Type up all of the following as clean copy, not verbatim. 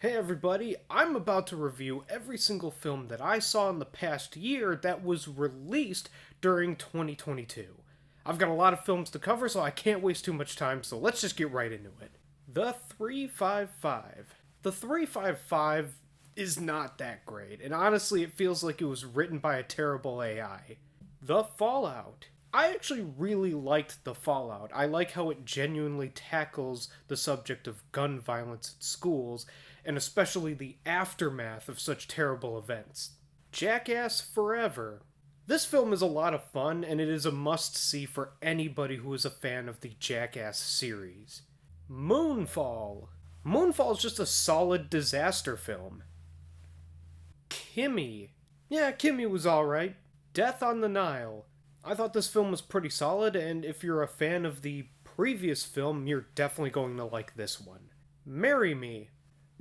Hey everybody, I'm about to review every single film that I saw in the past year that was released during 2022. I've got a lot of films to cover, so I can't waste too much time, so let's just get right into it. The 355. The 355 is not that great, and honestly, it feels like it was written by a terrible AI. The Fallout. I actually really liked The Fallout. I like how it genuinely tackles the subject of gun violence at schools, and especially the aftermath of such terrible events. Jackass Forever. This film is a lot of fun, and it is a must-see for anybody who is a fan of the Jackass series. Moonfall. Moonfall is just a solid disaster film. Kimmy. Yeah, Kimmy was alright. Death on the Nile. I thought this film was pretty solid, and if you're a fan of the previous film, you're definitely going to like this one. Marry Me.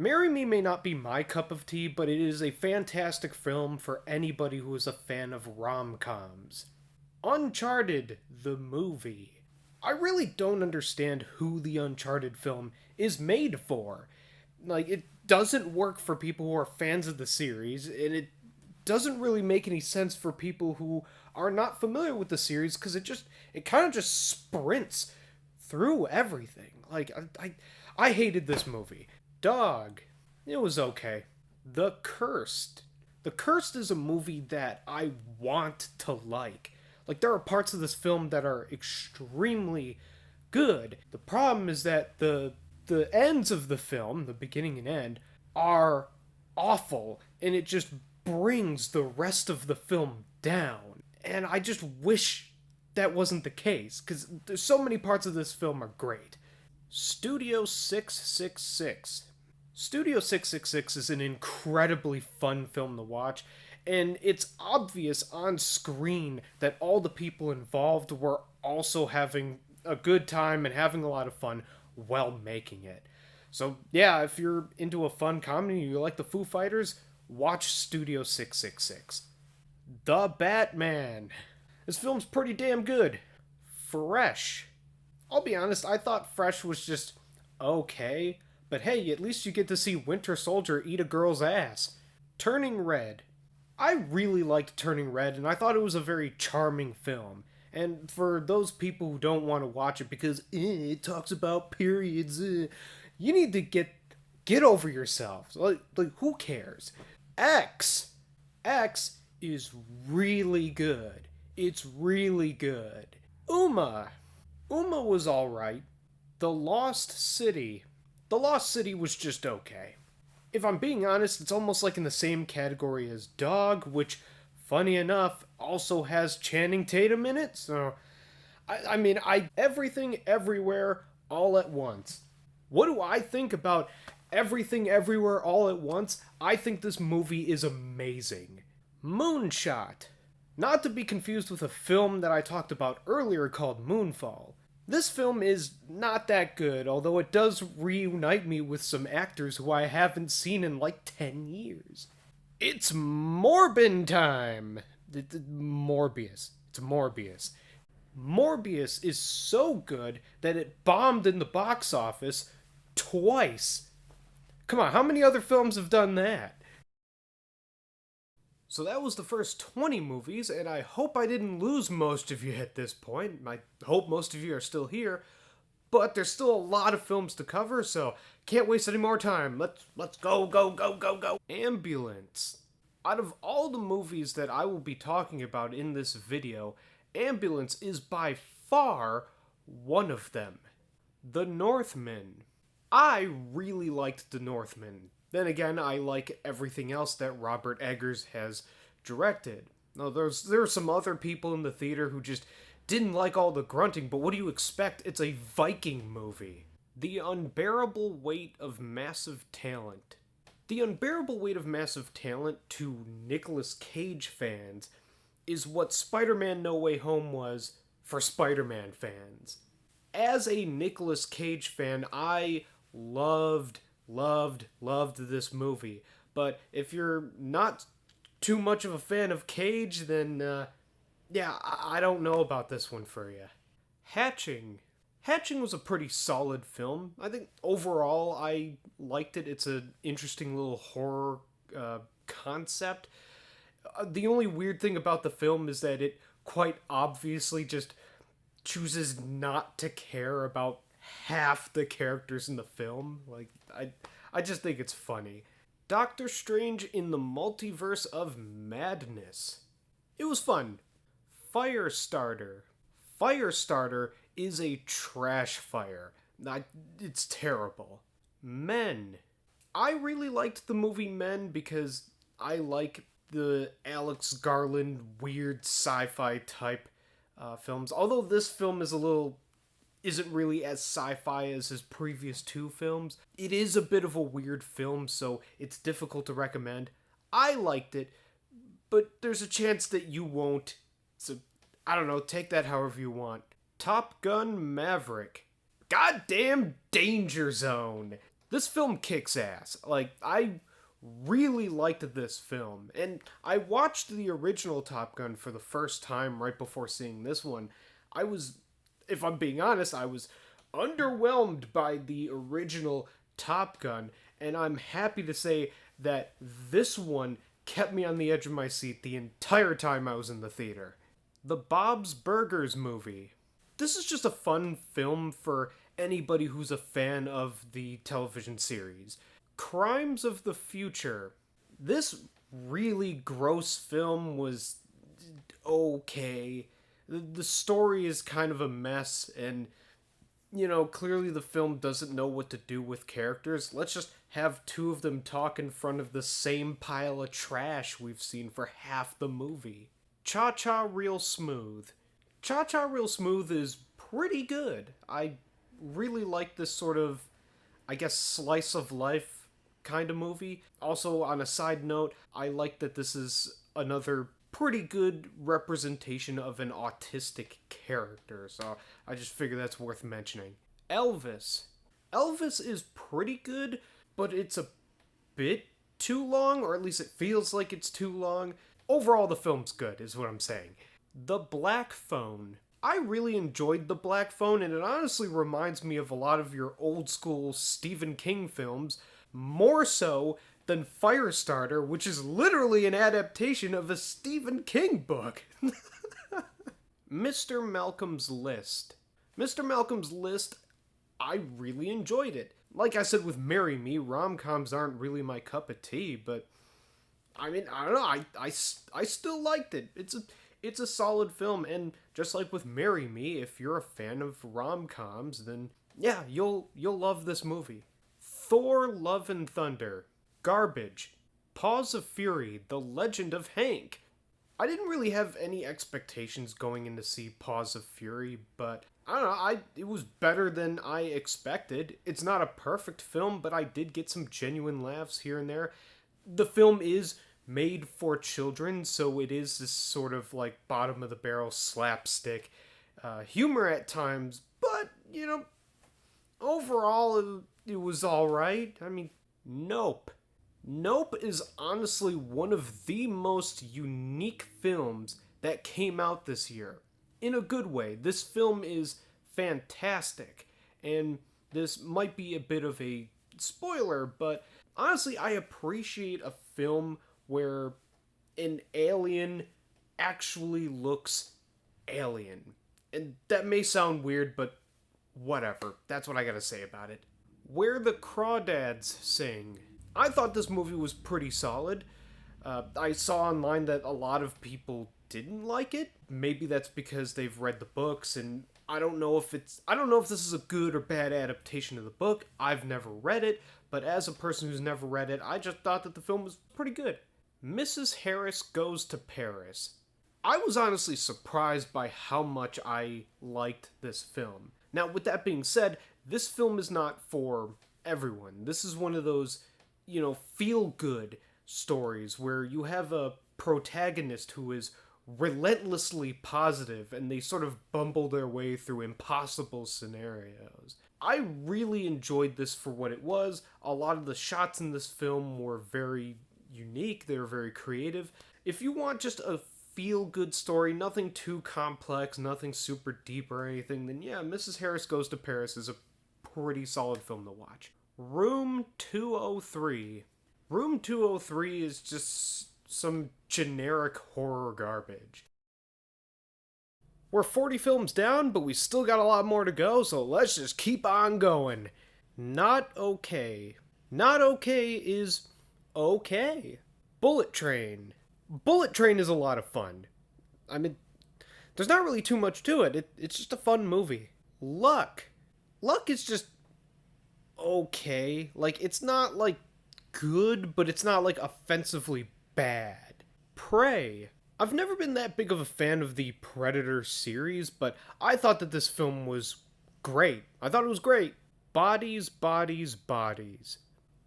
Marry Me may not be my cup of tea, but it is a fantastic film for anybody who is a fan of rom-coms. Uncharted, the movie. I really don't understand who the Uncharted film is made for. Like, it doesn't work for people who are fans of the series, and it doesn't really make any sense for people who are not familiar with the series, because it kind of just sprints through everything. Like, I hated this movie. Dog. It was okay. The Cursed. The Cursed is a movie that I want to like. Like, there are parts of this film that are extremely good. The problem is that the ends of the film, the beginning and end, are awful, and it just brings the rest of the film down. And I just wish that wasn't the case, because there's so many parts of this film are great. Studio 666. Studio 666 is an incredibly fun film to watch, and it's obvious on screen that all the people involved were also having a good time and having a lot of fun while making it. So, yeah, if you're into a fun comedy and you like the Foo Fighters, watch Studio 666. The Batman. This film's pretty damn good. Fresh. I'll be honest, I thought Fresh was just okay, but hey, at least you get to see Winter Soldier eat a girl's ass. Turning Red. I really liked Turning Red, and I thought it was a very charming film. And for those people who don't want to watch it because it talks about periods, you need to get over yourselves. Like who cares? X. X is really good. It's really good. Uma. Uma was alright. The Lost City. The Lost City was just okay. If I'm being honest, it's almost like in the same category as Dog, which, funny enough, also has Channing Tatum in it, so... I Everything, Everywhere, All at Once. What do I think about Everything, Everywhere, All at Once? I think this movie is amazing. Moonshot. Not to be confused with a film that I talked about earlier called Moonfall. This film is not that good, although it does reunite me with some actors who I haven't seen in like 10 years. It's Morbin time! Morbius. It's Morbius. Morbius is so good that it bombed in the box office twice. Come on, how many other films have done that? So that was the first 20 movies, and I hope I didn't lose most of you at this point. I hope most of you are still here, but there's still a lot of films to cover, so can't waste any more time. Let's go. Ambulance. Out of all the movies that I will be talking about in this video, Ambulance is by far one of them. The Northman. I really liked The Northman. Then again, I like everything else that Robert Eggers has directed. Now, there are some other people in the theater who just didn't like all the grunting, but what do you expect? It's a Viking movie. The Unbearable Weight of Massive Talent. The Unbearable Weight of Massive Talent to Nicolas Cage fans is what Spider-Man No Way Home was for Spider-Man fans. As a Nicolas Cage fan, I loved this movie. But if you're not too much of a fan of Cage, then, yeah, I don't know about this one for you. Hatching. Hatching was a pretty solid film. I think overall I liked it. It's an interesting little horror concept. The only weird thing about the film is that it quite obviously just chooses not to care about half the characters in the film. I just think it's funny. Doctor Strange in the Multiverse of Madness. It was fun. Firestarter. Firestarter is a trash fire. It's terrible. Men. I really liked the movie Men because I like the Alex Garland weird sci-fi type films. Although this film isn't really as sci-fi as his previous two films. It is a bit of a weird film, so it's difficult to recommend. I liked it, but there's a chance that you won't. So, I don't know, take that however you want. Top Gun Maverick. Goddamn Danger Zone. This film kicks ass. I really liked this film, and I watched the original Top Gun for the first time right before seeing this one. If I'm being honest, I was underwhelmed by the original Top Gun, and I'm happy to say that this one kept me on the edge of my seat the entire time I was in the theater. The Bob's Burgers movie. This is just a fun film for anybody who's a fan of the television series. Crimes of the Future. This really gross film was okay. The story is kind of a mess, and, clearly the film doesn't know what to do with characters. Let's just have two of them talk in front of the same pile of trash we've seen for half the movie. Cha-Cha Real Smooth. Cha-Cha Real Smooth is pretty good. I really like this sort of, I guess, slice of life kind of movie. Also, on a side note, I like that this is another pretty good representation of an autistic character, so I just figure that's worth mentioning. Elvis. Elvis is pretty good, but it's a bit too long, or at least it feels like it's too long. Overall, the film's good, is what I'm saying. The Black Phone. I really enjoyed The Black Phone, and it honestly reminds me of a lot of your old school Stephen King films, more so than Firestarter, which is literally an adaptation of a Stephen King book. Mr. Malcolm's List. Mr. Malcolm's List, I really enjoyed it. Like I said with Marry Me, rom-coms aren't really my cup of tea, but I mean, I don't know, I still liked it. It's a solid film, and just like with Marry Me, if you're a fan of rom-coms, then yeah, you'll love this movie. Thor Love and Thunder. Garbage. Paws of Fury, The Legend of Hank. I didn't really have any expectations going in to see Paws of Fury, but I don't know, it was better than I expected. It's not a perfect film, but I did get some genuine laughs here and there. The film is made for children, so it is this sort of bottom of the barrel slapstick humor at times, but overall it was alright. I mean, Nope. Nope is honestly one of the most unique films that came out this year. In a good way. This film is fantastic, and this might be a bit of a spoiler, but honestly, I appreciate a film where an alien actually looks alien. And that may sound weird, but whatever. That's what I gotta say about it. Where the Crawdads Sing. I thought this movie was pretty solid. I saw online that a lot of people didn't like it. Maybe that's because they've read the books, and I don't know if this is a good or bad adaptation of the book. I've never read it, but as a person who's never read it, I just thought that the film was pretty good. Mrs. Harris Goes to Paris. I was honestly surprised by how much I liked this film. Now, with that being said, this film is not for everyone. This is one of those, feel-good stories where you have a protagonist who is relentlessly positive and they sort of bumble their way through impossible scenarios. I really enjoyed this for what it was. A lot of the shots in this film were very unique. They were very creative. If you want just a feel-good story, nothing too complex, nothing super deep or anything, then yeah, Mrs. Harris Goes to Paris is a pretty solid film to watch. Room 203. Room 203 is just some generic horror garbage. We're 40 films down, but we still got a lot more to go, so let's just keep on going. Not okay. Not okay is okay. Bullet Train. Bullet Train is a lot of fun. I mean, there's not really too much to it. It's just a fun movie. Luck. Luck is just okay. Like, it's not, like, good, but it's not, like, offensively bad. Prey. I've never been that big of a fan of the Predator series, but I thought that this film was great. I thought it was great. Bodies, Bodies, Bodies.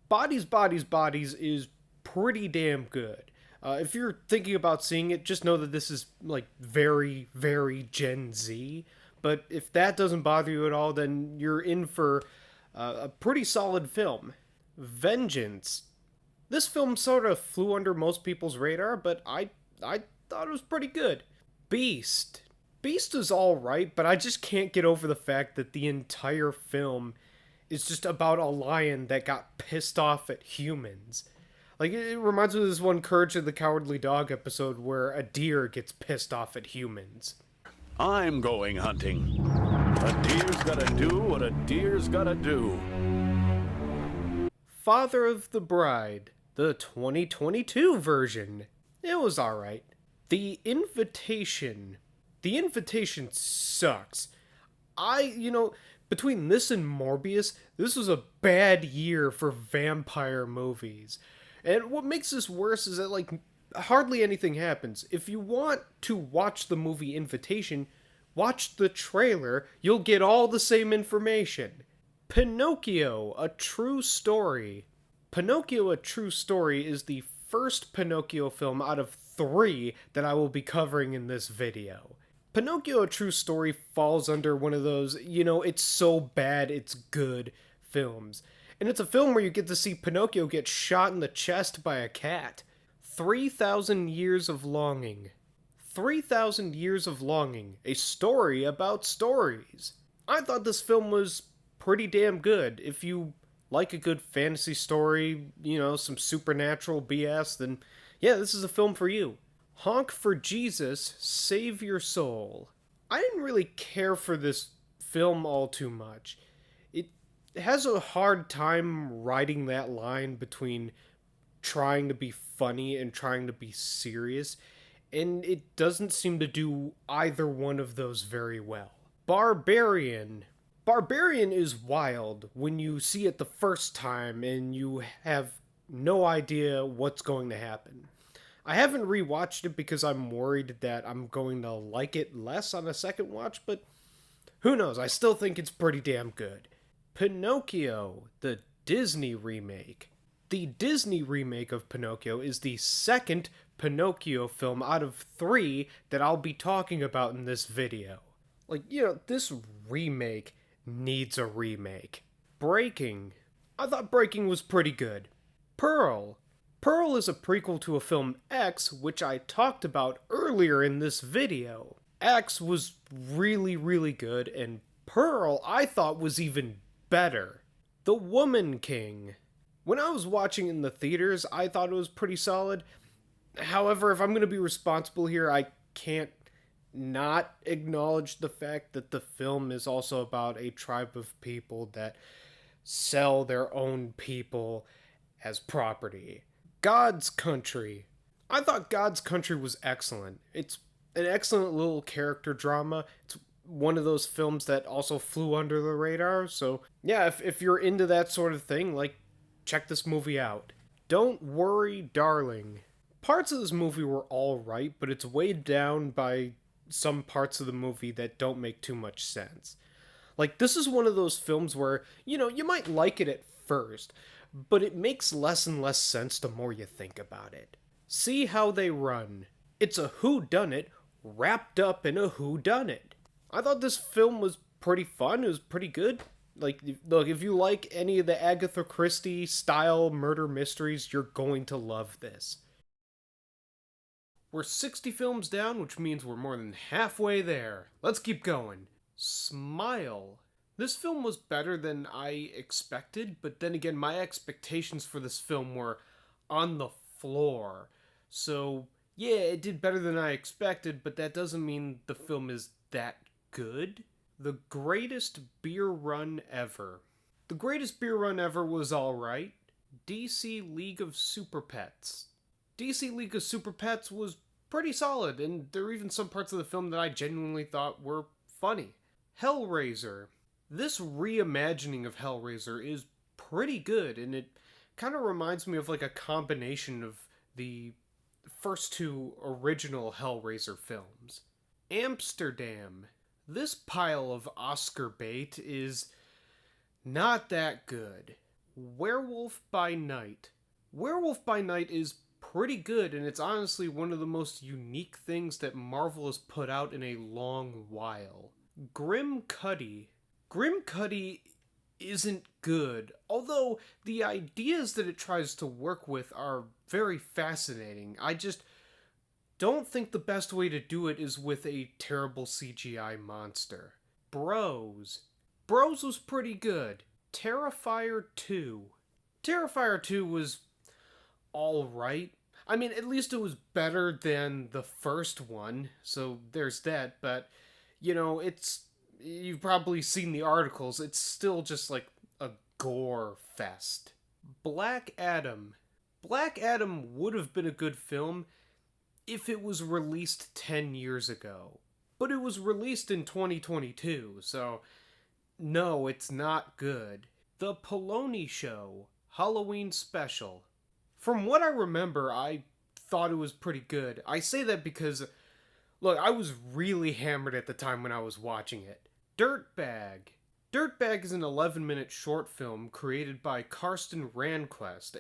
Bodies, Bodies, Bodies is pretty damn good. If you're thinking about seeing it, just know that this is, like, very, very Gen Z. But if that doesn't bother you at all, then you're in for a pretty solid film. Vengeance. This film sort of flew under most people's radar, but I thought it was pretty good. Beast. Beast is alright, but I just can't get over the fact that the entire film is just about a lion that got pissed off at humans. Like, it reminds me of this one Courage of the Cowardly Dog episode where a deer gets pissed off at humans. I'm going hunting. A deer's gotta do what a deer's gotta do. Father of the Bride, the 2022 version. It was alright. The Invitation. The Invitation sucks. Between this and Morbius, this was a bad year for vampire movies. And what makes this worse is that, like, hardly anything happens. If you want to watch the movie Invitation, watch the trailer. You'll get all the same information. Pinocchio, A True Story. Pinocchio, A True Story is the first Pinocchio film out of 3 that I will be covering in this video. Pinocchio, A True Story falls under one of those, it's so bad it's good films. And it's a film where you get to see Pinocchio get shot in the chest by a cat. 3,000 Years of Longing. 3,000 Years of Longing, a story about stories. I thought this film was pretty damn good. If you like a good fantasy story, some supernatural BS, then yeah, this is a film for you. Honk for Jesus, Save Your Soul. I didn't really care for this film all too much. It has a hard time riding that line between trying to be funny and trying to be serious, and it doesn't seem to do either one of those very well. Barbarian. Barbarian is wild when you see it the first time and you have no idea what's going to happen. I haven't rewatched it because I'm worried that I'm going to like it less on a second watch, but who knows, I still think it's pretty damn good. Pinocchio, the Disney remake. The Disney remake of Pinocchio is the second Pinocchio film out of 3 that I'll be talking about in this video. This remake needs a remake. Breaking. I thought Breaking was pretty good. Pearl. Pearl is a prequel to a film X, which I talked about earlier in this video. X was really, really good, and Pearl I thought was even better. The Woman King. When I was watching in the theaters, I thought it was pretty solid. However, if I'm going to be responsible here, I can't not acknowledge the fact that the film is also about a tribe of people that sell their own people as property. God's Country. I thought God's Country was excellent. It's an excellent little character drama. It's one of those films that also flew under the radar, so yeah, if you're into that sort of thing, check this movie out. Don't Worry, Darling. Parts of this movie were alright, but it's weighed down by some parts of the movie that don't make too much sense. This is one of those films where, you might like it at first, but it makes less and less sense the more you think about it. See How They Run. It's a whodunit wrapped up in a whodunit. I thought this film was pretty fun. It was pretty good. Look, if you like any of the Agatha Christie style murder mysteries, you're going to love this. We're 60 films down, which means we're more than halfway there. Let's keep going. Smile. This film was better than I expected, but then again, my expectations for this film were on the floor. So, yeah, it did better than I expected, but that doesn't mean the film is that good. The greatest beer run ever. The greatest beer run ever was alright. DC League of Super Pets. DC League of Super Pets was pretty solid, and there are even some parts of the film that I genuinely thought were funny. Hellraiser. This reimagining of Hellraiser is pretty good, and it kind of reminds me of like a combination of the first two original Hellraiser films. Amsterdam. This pile of Oscar bait is not that good. Werewolf by Night. Werewolf by Night is pretty good, and it's honestly one of the most unique things that Marvel has put out in a long while. Grim Cuddy. Grim Cuddy isn't good, although the ideas that it tries to work with are very fascinating. I just don't think the best way to do it is with a terrible CGI monster. Bros. Bros was pretty good. Terrifier 2. Terrifier 2 was alright. I mean, at least it was better than the first one, so there's that, but, you know, you've probably seen the articles, it's still just like a gore fest. Black Adam. Black Adam would have been a good film if it was released 10 years ago. But it was released in 2022, so no, it's not good. The Poloni Show, Halloween Special. From what I remember, I thought it was pretty good. I say that because, look, I was really hammered at the time when I was watching it. Dirtbag. Dirtbag is an 11-minute short film created by Karsten Ranquest,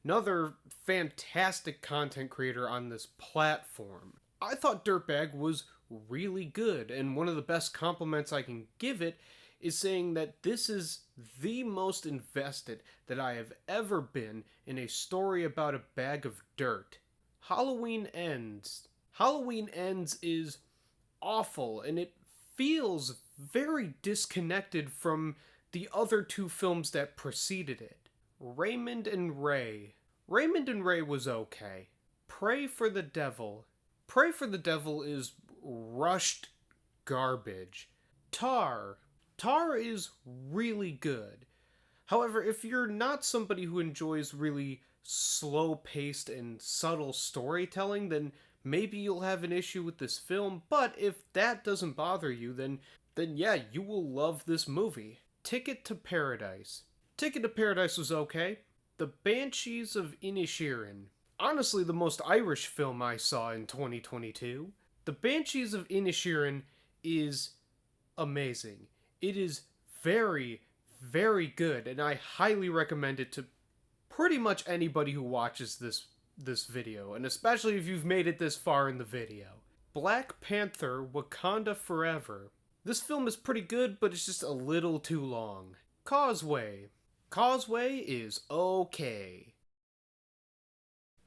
another fantastic content creator on this platform. I thought Dirtbag was really good, and one of the best compliments I can give it is saying that this is the most invested that I have ever been in a story about a bag of dirt. Halloween Ends. Halloween Ends is awful, and it feels very disconnected from the other two films that preceded it. Raymond and Ray. Raymond and Ray was okay. Pray for the Devil. Pray for the Devil is rushed garbage. Tar. Tar is really good. However, if you're not somebody who enjoys really slow-paced and subtle storytelling, then maybe you'll have an issue with this film, but if that doesn't bother you, then yeah, you will love this movie. Ticket to Paradise. Ticket to Paradise was okay. The Banshees of Inisherin. Honestly, the most Irish film I saw in 2022. The Banshees of Inisherin is amazing. It is very, very good, and I highly recommend it to pretty much anybody who watches this video, and especially if you've made it this far in the video. Black Panther: Wakanda Forever. This film is pretty good, but it's just a little too long. Causeway. Causeway is okay.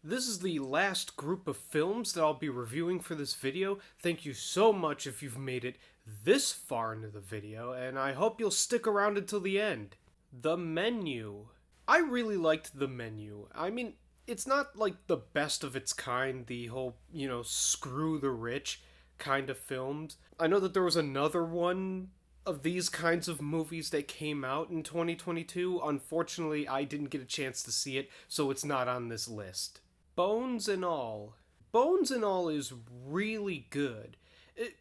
This is the last group of films that I'll be reviewing for this video. Thank you so much if you've made it this far into the video, and I hope you'll stick around until the end. The Menu. I really liked The Menu. I mean, it's not like the best of its kind, the whole, screw the rich kind of films. I know that there was another one of these kinds of movies that came out in 2022. Unfortunately, I didn't get a chance to see it, so it's not on this list. Bones and All. Bones and All is really good.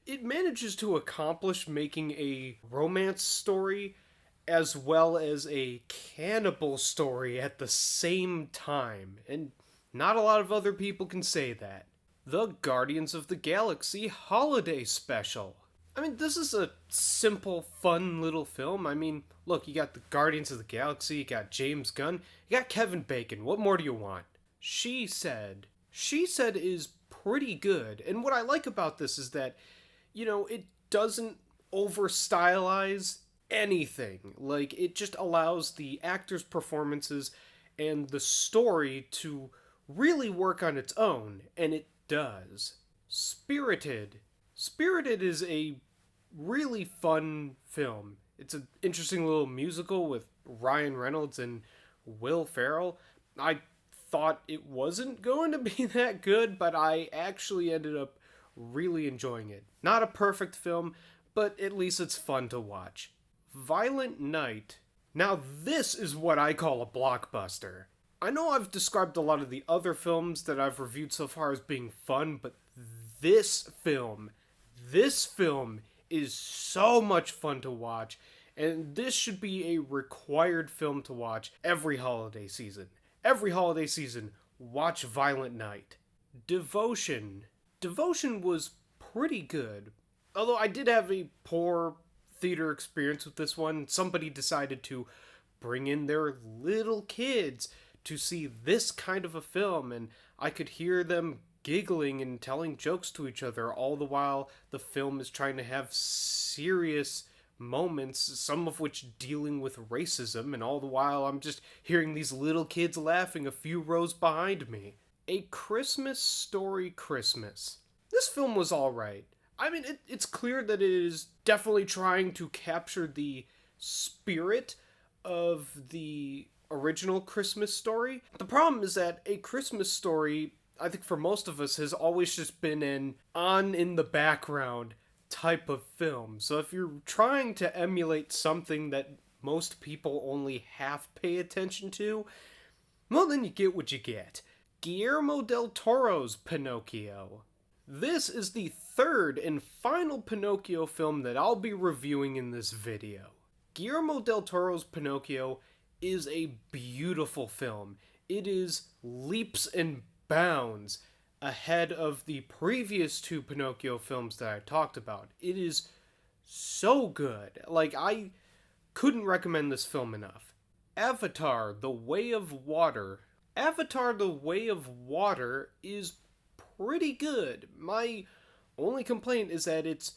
It manages to accomplish making a romance story as well as a cannibal story at the same time, and not a lot of other people can say that. The Guardians of the Galaxy Holiday Special. I mean, this is a simple, fun little film. I mean, look, you got the Guardians of the Galaxy, you got James Gunn, you got Kevin Bacon. What more do you want? She Said. She Said is pretty good, and what I like about this is that, it doesn't over-stylize anything. Like, it just allows the actors' performances and the story to really work on its own, and it does. Spirited. Spirited is a really fun film. It's an interesting little musical with Ryan Reynolds and Will Ferrell. I thought it wasn't going to be that good, but I actually ended up really enjoying it. Not a perfect film, but at least it's fun to watch. Violent Night. Now, this is what I call a blockbuster. I know I've described a lot of the other films that I've reviewed so far as being fun, but this film is so much fun to watch, and this should be a required film to watch every holiday season. Every holiday season, watch Violent Night. Devotion. Devotion was pretty good. Although I did have a poor theater experience with this one. Somebody decided to bring in their little kids to see this kind of a film, and I could hear them giggling and telling jokes to each other all the while the film is trying to have serious moments, some of which dealing with racism, and all the while I'm just hearing these little kids laughing a few rows behind me. A Christmas Story Christmas. This film was alright. I mean, it's clear that it is definitely trying to capture the spirit of the original Christmas Story. The problem is that A Christmas Story, I think for most of us, has always just been an on in the background type of film. So if you're trying to emulate something that most people only half pay attention to, well, then you get what you get. Guillermo del Toro's Pinocchio. This is the third and final Pinocchio film that I'll be reviewing in this video. Guillermo del Toro's Pinocchio is a beautiful film. It is leaps and bounds ahead of the previous two Pinocchio films that I talked about. It is so good. Like, I couldn't recommend this film enough. Avatar: The Way of Water. Avatar: The Way of Water is pretty good. My only complaint is that it's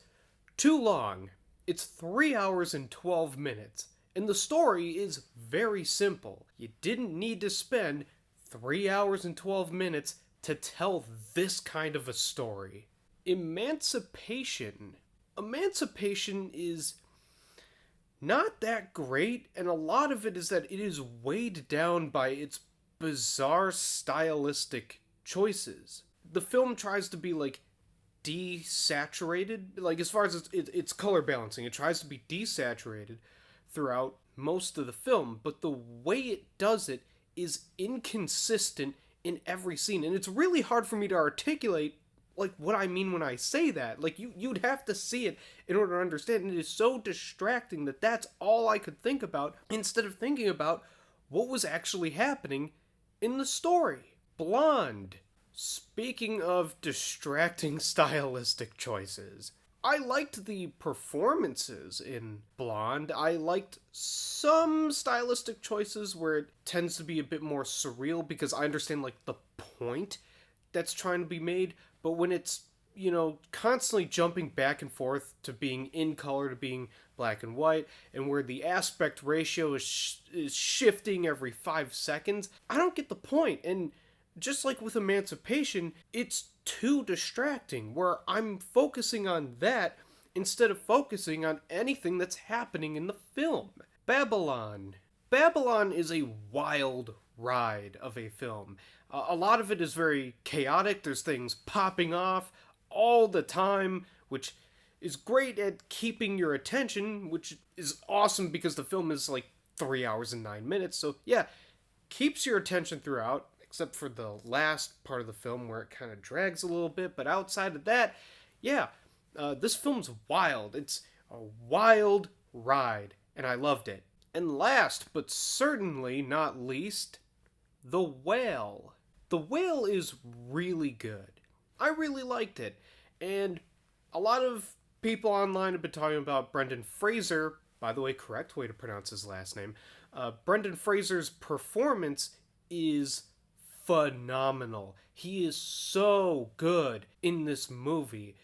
too long. It's 3 hours and 12 minutes. And the story is very simple. You didn't need to spend 3 hours and 12 minutes to tell this kind of a story. Emancipation. Emancipation is not that great, and a lot of it is that it is weighed down by its bizarre stylistic choices. The film tries to be, like, desaturated, like, as far as its color balancing, it tries to be desaturated throughout most of the film, but the way it does it is inconsistent in every scene, and it's really hard for me to articulate, like, what I mean when I say that. Like, you'd have to see it in order to understand, and it is so distracting that that's all I could think about, instead of thinking about what was actually happening in the story. Blonde. Speaking of distracting stylistic choices, I liked the performances in Blonde. I liked some stylistic choices where it tends to be a bit more surreal, because I understand, like, the point that's trying to be made, but when it's, you know, constantly jumping back and forth to being in color to being black and white, and where the aspect ratio is shifting every 5 seconds, I don't get the point. And just like with Emancipation, it's too distracting, where I'm focusing on that instead of focusing on anything that's happening in the film. Babylon. Babylon is a wild ride of a film. A lot of it is very chaotic. There's things popping off all the time, which is great at keeping your attention, which is awesome because the film is like 3 hours and 9 minutes. So yeah, keeps your attention throughout, except for the last part of the film where it kind of drags a little bit. But outside of that, yeah, this film's wild. It's a wild ride, and I loved it. And last, but certainly not least, The Whale. The Whale is really good. I really liked it. And a lot of people online have been talking about Brendan Fraser, by the way, correct way to pronounce his last name. Brendan Fraser's performance is phenomenal. He is so good in this movie.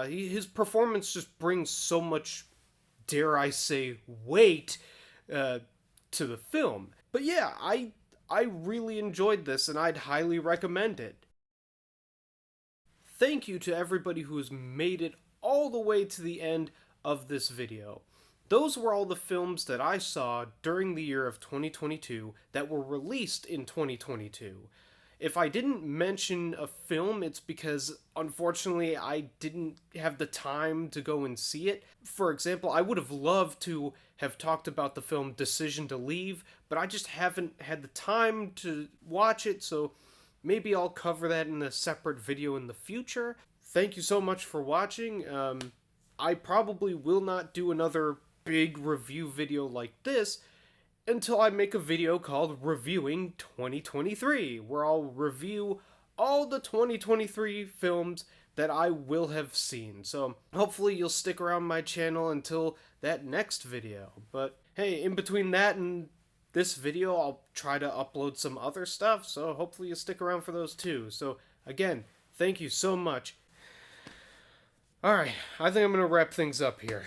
His performance just brings so much, dare I say, weight to the film. But yeah, I really enjoyed this, and I'd highly recommend it. thank you to everybody who has made it all the way to the end of this video. Those were all the films that I saw during the year of 2022 that were released in 2022. If I didn't mention a film, it's because, unfortunately, I didn't have the time to go and see it. For example, I would have loved to have talked about the film Decision to Leave, but I just haven't had the time to watch it, so maybe I'll cover that in a separate video in the future. Thank you so much for watching. I probably will not do another big review video like this until I make a video called Reviewing 2023, where I'll review all the 2023 films that I will have seen. So hopefully you'll stick around my channel until that next video. But hey, in between that and this video, I'll try to upload some other stuff, so hopefully you'll stick around for those too. So again, thank you so much. Alright, I think I'm going to wrap things up here.